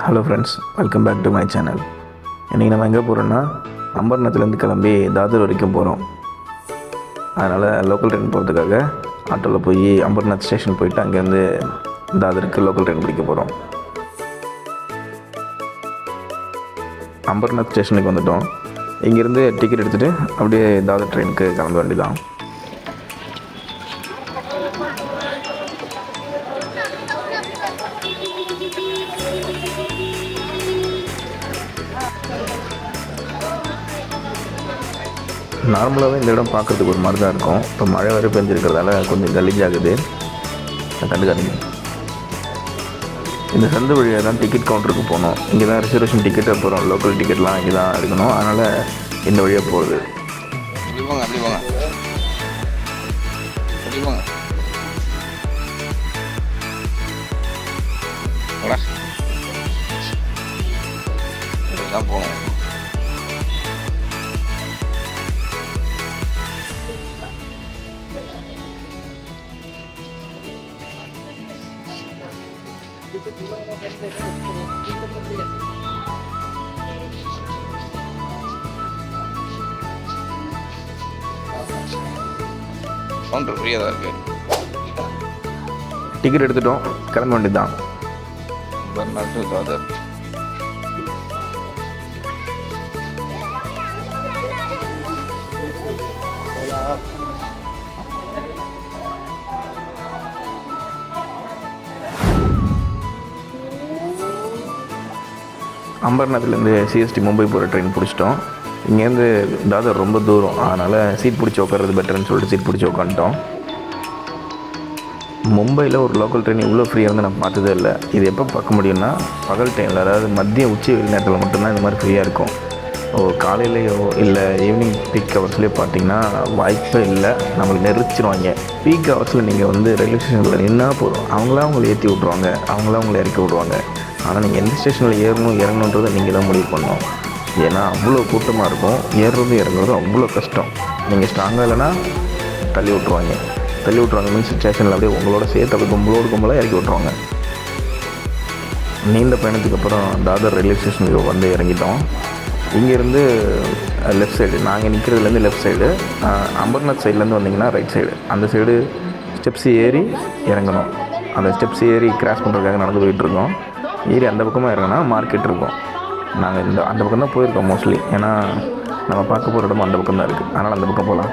Hello friends, welcome back to my channel. இன்றைக்கி நம்ம எங்கே போகிறோன்னா அம்பர்நாத்துலேருந்து கிளம்பி தாதர் வரைக்கும் போகிறோம். அதனால் லோக்கல் ட்ரெயின் போகிறதுக்காக ஆட்டோவில் போய் அம்பர்நாத் ஸ்டேஷன் போயிட்டு அங்கேருந்து தாதருக்கு லோக்கல் ட்ரெயின் பிடிக்க போகிறோம். அம்பர்நாத் ஸ்டேஷனுக்கு வந்துவிட்டோம். இங்கேருந்து டிக்கெட் எடுத்துகிட்டு அப்படியே தாதர் ட்ரெயினுக்கு கிளம்ப வேண்டியதான். நார்மலாகவே இந்த இடம் பார்க்குறதுக்கு ஒரு மாதிரி தான் இருக்கும். இப்போ மழை வரை பெஞ்சிருக்கிறதால கொஞ்சம் கலீஜாகுது, கண்டுக்காதீங்க. இந்த சந்து வழியாக தான் டிக்கெட் கவுண்டருக்கு போகணும். இங்கே தான் ரிசர்வேஷன் டிக்கெட், அப்புறம் லோக்கல் டிக்கெட்லாம் இங்கே தான் எடுக்கணும். அதனால் இந்த வழியாக போகுது. போகணும். கவுண்டர் ஃப்ரீயாக தான் இருக்குது. டிக்கெட் எடுத்துட்டோம், கிளம்ப வேண்டியதுதான். அம்பர்நாத் டு தாதர். அம்பர்நாத்லேருந்து சிஎஸ்டி மும்பை போகிற ட்ரெயின் பிடிச்சிட்டோம். இங்கேருந்து தாதர் ரொம்ப தூரம், அதனால் சீட் பிடிச்சி உட்காறது பெட்டர்னு சொல்லிட்டு சீட் பிடிச்சி உட்காந்துட்டோம். மும்பையில் ஒரு லோக்கல் ட்ரெயின் இவ்வளோ ஃப்ரீயாக இருந்து நான் பார்த்ததே இல்லை. இது எப்போ பார்க்க முடியும்னா பகல் டைமில், அதாவது மதியம் உச்சி நேரத்தில் மட்டும்தான் இந்த மாதிரி ஃப்ரீயாக இருக்கும். காலையிலையோ இல்லை ஈவினிங் பீக் ஹவர்ஸ்லேயோ பார்த்தீங்கன்னா வாய்ப்பே இல்லை, நம்மளுக்கு நெரிச்சிருவாங்க. பீக் ஹவர்ஸில் நீங்கள் வந்து ரயில்வே ஸ்டேஷனில் நின்னா போதும், அவங்களாம் உங்களை ஏற்றி விட்ருவாங்க, அவங்களாம் உங்களை இறக்கி விடுவாங்க. ஆனால் நீங்கள் எந்த ஸ்டேஷனில் ஏறணும் இறங்கணுன்றதை நீங்கள் தான் முடிவு பண்ணணும். ஏன்னா அவ்வளோ கூட்டமாக இருக்கும், ஏறுறது இறங்குறது அவ்வளோ கஷ்டம். நீங்கள் ஸ்ட்ராங்காக இல்லைன்னா தள்ளி விட்ருவாங்க. மீன்ஸ் ஸ்டேஷனில் அப்படியே உங்களோட சேர்த்து அப்படி கும்பலாக இறக்கி விட்ருவாங்க. நீண்ட பயணத்துக்கு அப்புறம் தாதர் ரயில்வே ஸ்டேஷனுக்கு வந்து இறங்கிட்டோம். இங்கேருந்து லெஃப்ட் சைடு, நாங்கள் நிற்கிறதுலேருந்து லெஃப்ட் சைடு, அம்பர்நாத் சைட்லேருந்து வந்தீங்கன்னா ரைட் சைடு. அந்த சைடு ஸ்டெப்ஸ் ஏறி இறங்கணும். அந்த ஸ்டெப்ஸ் ஏறி கிராஸ் பண்ணுறதுக்காக நடந்து போயிட்டுருக்கோம். ஏறி அந்த பக்கமாக இறங்கினா மார்க்கெட் இருக்கும். நாங்கள் அந்த பக்கம் தான் போயிருக்கோம் மோஸ்ட்லி, ஏன்னா நம்ம பார்க்க போகிற இடமும் அந்த பக்கம் தான் இருக்குது. அதனால் அந்த பக்கம் போகலாம்.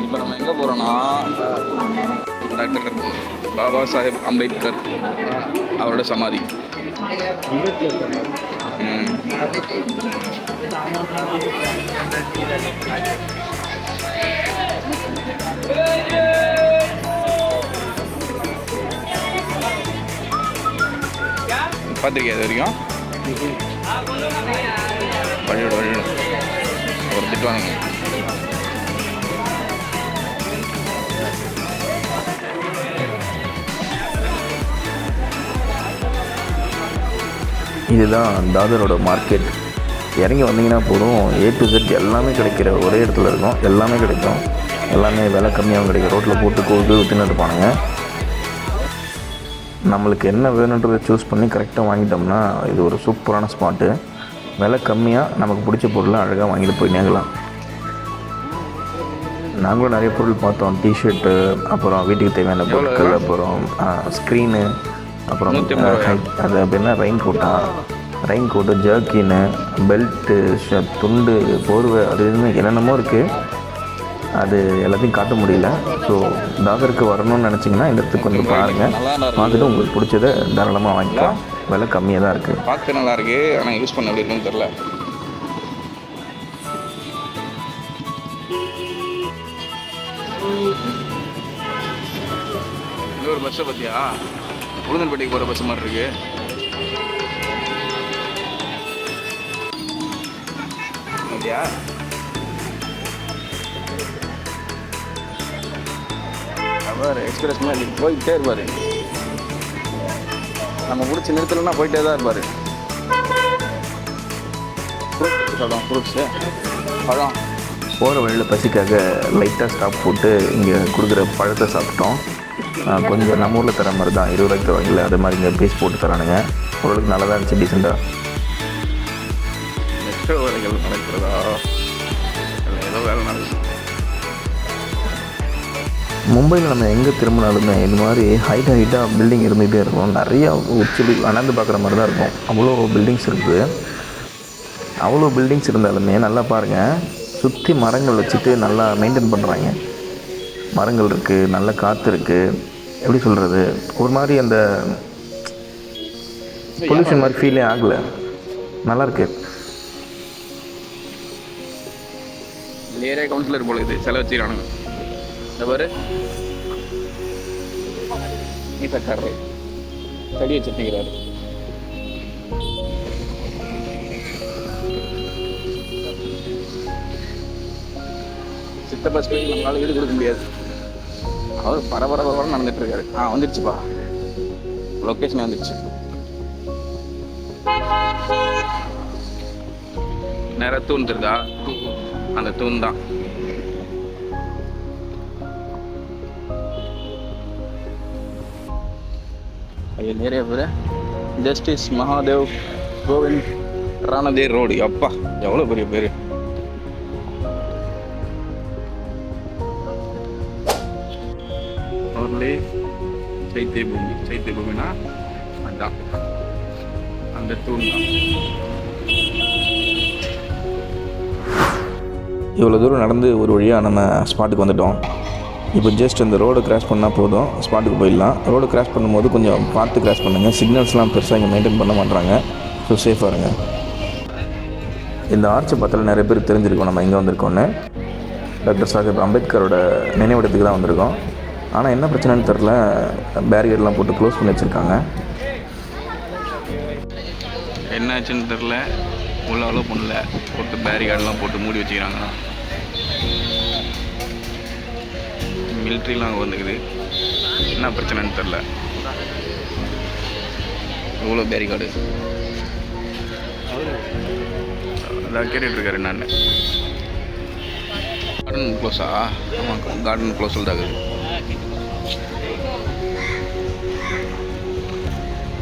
இப்போ நம்ம எங்கே போகிறோன்னா டாக்டர் பாபா சாஹேப் அம்பேத்கர் அவரோட சமாதி. பார்த்துருக்கியா இது வரைக்கும்? வழியோட ஒரு திட்டுவாங்க. இதுதான் தாதரோட மார்க்கெட். இறங்கி வந்தீங்கன்னா போதும், A to Z எல்லாமே கிடைக்கிற ஒரே இடத்துல இருக்கும். எல்லாமே கிடைக்கும், எல்லாமே விலை கம்மியாகவும் கிடைக்கும். ரோட்டில் போட்டு கோவில் விற்றுன்னு இருப்பானுங்க. நம்மளுக்கு என்ன வேணுன்றதை சூஸ் பண்ணி கரெக்டாக வாங்கிட்டோம்னா இது ஒரு சூப்பரான ஸ்பாட்டு. விலை கம்மியாக நமக்கு பிடிச்ச பொருளை அழகாக வாங்கிட்டு போய் நேங்கலாம். நாங்களும் நிறைய பொருள் பார்த்தோம். டிஷர்ட்டு, அப்புறம் வீட்டுக்கு தேவையான பொருட்கள், அப்புறம் ஸ்க்ரீனு, அப்புறம் அது அப்படின்னா ரெயின் கோட்டு, ஜர்க்கின்னு, பெல்ட்டு, துண்டு, போர்வை, அது இதுன்னு என்னென்னமோ இருக்குது. அது எல்லாத்தையும் காட்ட முடியல. ஸோ தாதருக்கு வரணும்னு நினச்சிங்கன்னா இந்த இடத்துக்கு கொஞ்சம் பாருங்கள். பார்த்துட்டு உங்களுக்கு பிடிச்சதை தாராளமாக வாங்கிக்கலாம். விலை கம்மியாக தான் இருக்குது. பார்க்க நல்லா இருக்குது, ஆனால் யூஸ் பண்ண எப்படி இருக்குன்னு தெரில. இன்னொரு பஸ்ஸை பார்த்தியா? உளுந்தன்பட்டிக்கு போகிற பஸ் மாதிரி இருக்குது. அப்படியா? அவர் எக்ஸ்பிரஸ் மாதிரி போயிட்டே இருப்பார். நம்ம பிடிச்சி நிறுத்தலைன்னா போயிட்டே தான் இருப்பார். ஃப்ரூட்ஸ் பழம் போகிற வழியில் பசிக்காக லைட்டாக ஸ்டாப் போட்டு இங்கே கொடுக்குற பழத்தை சாப்பிட்டோம். கொஞ்சம் நம்ம ஊரில் தர மாதிரி தான் 20 ரூபாய்க்கு தருவாங்கல்ல, அது மாதிரி இங்கே பீஸ் போட்டு தரானுங்க. ஓரளவுக்கு நல்லா தான் இருந்துச்சு, டீசெண்டாக. நெக்ஸ்ட் வேலைகள் நடக்கிறதா இல்லை ஏதோ வேலை நடக்குது. மும்பையில் நம்ம எங்கே திரும்பினாலுமே இந்த மாதிரி ஹைட்டாக பில்டிங் இருந்துகிட்டே இருக்கும். நிறையா உச்சி அனந்து பார்க்குற மாதிரி தான் இருக்கும். அவ்வளோ பில்டிங்ஸ் இருக்குது. அவ்வளோ பில்டிங்ஸ் இருந்தாலுமே நல்லா பாருங்கள், சுற்றி மரங்கள் வச்சுட்டு நல்லா மெயின்டைன் பண்ணுறாங்க. மரங்கள் இருக்குது, நல்ல காற்று இருக்குது. எப்படி சொல்கிறது, ஒரு மாதிரி அந்த பொல்யூஷன் மாதிரி ஃபீலே ஆகலை. நல்லாயிருக்கு. ஏரியா கவுன்சிலர் போல இது செலவு வச்சுக்கிறானுங்க. இந்த பாரு நீட்டாக்காரரு தடி வச்சுக்கிறாரு. சித்தப்பா ஸ்பீட் நம்மளால வீடு கொடுக்க முடியாது. அவர் பரபரப்பரன்னு நடந்துட்டு இருக்காரு. வந்துடுச்சுப்பா, லொக்கேஷன் வந்துடுச்சு. நேராக தூண் இருக்கா, அந்த தூண் தான். ஐயா நிறைய பேர் ஜஸ்டிஸ் மகாதேவ் கோவிந்த் ராணதே ரோடு. அப்பா எவ்வளோ பெரிய பேர். அவர்களே சைத்திய பூமினா அதுதான், அந்த தூண் தான். இவ்வளோ தூரம் நடந்து ஒரு வழியாக நம்ம ஸ்பாட்டுக்கு வந்துட்டோம். இப்போ ஜஸ்ட் அந்த ரோடை கிராஸ் பண்ணால் போதும், ஸ்பாட்டுக்கு போயிடலாம். ரோடை கிராஸ் பண்ணும்போது கொஞ்சம் பார்த்து கிராஸ் பண்ணுங்கள். சிக்னல்ஸ்லாம் பெருசாக இங்கே மெயின்டைன் பண்ண மாட்டாங்க. ஸோ சேஃபாக இருங்க. இந்த ஆர்ச்சை பார்த்தாலும் நிறைய பேர் தெரிஞ்சிருக்கோம் நம்ம எங்கே வந்திருக்கோன்னு. டாக்டர் சாஹேப் அம்பேத்கரோட நினைவிடத்துக்கு தான் வந்திருக்கோம். ஆனால் என்ன பிரச்சனைன்னு தெரில, பேரியர்லாம் போட்டு க்ளோஸ் பண்ணி வச்சுருக்காங்க. என்னாச்சுன்னு தெரில, உள்ள அலோவ் பண்ணல, போட்டு பேரிகார்டெலாம் போட்டு மூடி வச்சுக்கிறாங்க. மிலிட்ரிலாம் அங்கே வந்துக்குது. என்ன பிரச்சனைன்னு தெரில. எவ்வளோ பேரிகார்டு அதான் கேட்டுட்ருக்காரு என்னன்னு. கார்டன் க்ளோஸா? ஆமாம், கார்டன் க்ளோஸ் சொல்லிட்டாங்க.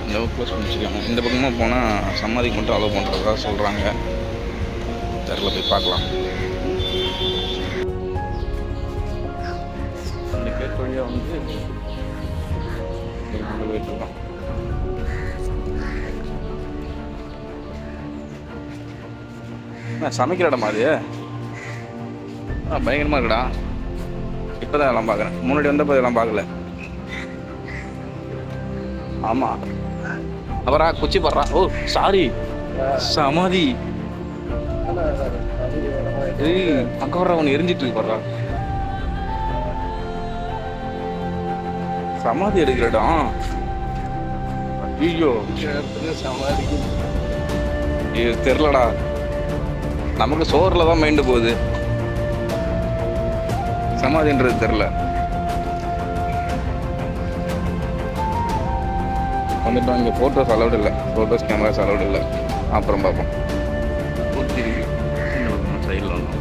இந்த க்ளோஸ் பண்ணி வச்சுருக்காங்க. இந்த பக்கமாக போனால் சமாதிக்கு மட்டும் அலோவ் பண்ணுறதா சொல்கிறாங்க. தெருவில் போய் பார்க்கலாம். இந்த கேட் வழியாக வந்து போயிட்டுருக்கோம். சமைக்கிற இடமா அது? பயங்கரமாக இருக்குடா. இப்போ தான் இதெல்லாம் பார்க்குறேன். முன்னாடி வந்தப்போ இதெல்லாம் பார்க்கல. ஆமாம், அவரா குச்சி படுறா. ஓ சாரி, சமாதி. அங்கே வர்ற அவனு எரிஞ்சிட்டு இருக்கு படுறா. சமாதி எடுக்கிற இடம். ஐயோ சமாதிக்கு தெரிலடா. நமக்கு சோறில் தான் மைண்டு போகுது, சமாதின்றது தெரில. வந்துட்டோம். இங்கே ஃபோட்டோஸ் அலௌடு இல்லை, ஃபோட்டோஸ் கேமராஸ் அலௌடு இல்லை. அப்புறம் பார்ப்போம். சைடில் வந்தோம்.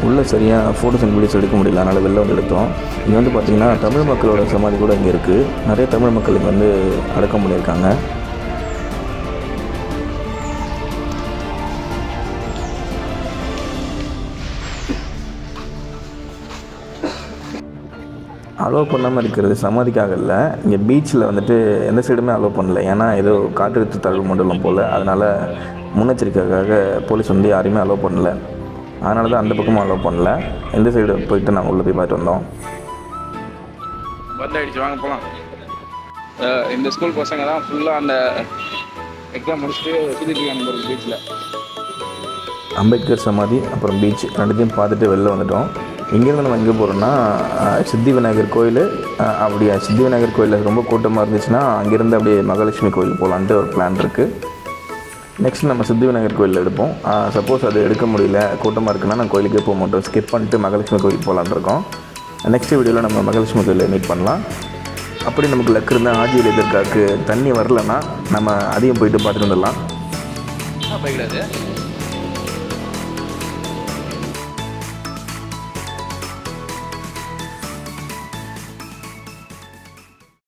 உள்ளே சரியாக ஃபோட்டோஸ் அண்ட் வீடியோஸ் எடுக்க முடியல, அதனால் வெளில வந்து எடுத்தோம். இங்கே வந்து பார்த்திங்கன்னா தமிழ் மக்களோட சமாதி கூட இங்கே இருக்குது. நிறைய தமிழ் மக்கள் இங்கே வந்து அடக்கம் பண்ணியிருக்காங்க. அலோவ் பண்ணாமல் இருக்கிறது சமாதிக்காக இல்லை, இங்கே பீச்சில் வந்துட்டு எந்த சைடுமே அலோவ் பண்ணல. ஏன்னா ஏதோ காற்றழுத்த தாழ்வு மண்டலம் போல், அதனால் முன்னெச்சரிக்கைக்காக போலீஸ் வந்து யாரையுமே அலோவ் பண்ணல. அதனால தான் அந்த பக்கமும் அலோவ் பண்ணல. எந்த சைடு போயிட்டு நாங்கள் உள்ளே போய் பார்த்துட்டு வந்தோம். பத்தாயிடுச்சு, வாங்க போகலாம். இந்த ஸ்கூல் பசங்க தான் ஃபுல்லாக அந்த எக்ஸாம் முடிச்சுட்டு சுற்றிட்டு இருக்காங்க பீச்சில். அம்பேத்கர் சமாதி அப்புறம் பீச் ரெண்டுத்தையும் பார்த்துட்டு வெளில வந்துட்டோம். இங்கேருந்து நம்ம எங்கே போகிறோம்னா சித்தி விநாயகர் கோயில். அப்படியே சித்தி விநாயகர் கோயிலில் ரொம்ப கூட்டமாக இருந்துச்சுன்னா அங்கேருந்து அப்படியே மகாலட்சுமி கோயில் போகலான்ட்டு ஒரு பிளான் இருக்குது. நெக்ஸ்ட் நம்ம சித்தி விநாயகர் கோயிலில் எடுப்போம். சப்போஸ் அது எடுக்க முடியல, கூட்டமாக இருக்குன்னா நான் கோயிலுக்கே போக மாட்டோம், ஸ்கிப் பண்ணிட்டு மகாலட்சுமி கோயில் போகலான்னு இருக்கோம். நெக்ஸ்ட் வீடியோவில் நம்ம மகாலட்சுமி கோயிலில் மீட் பண்ணலாம். அப்படி நமக்கு லக்கு இருந்தால் ஆஜியில் எதிர்காக்கு தண்ணி வரலன்னா நம்ம அதையும் போய்ட்டு பார்த்துட்டு வந்துடலாம். பைக்கில்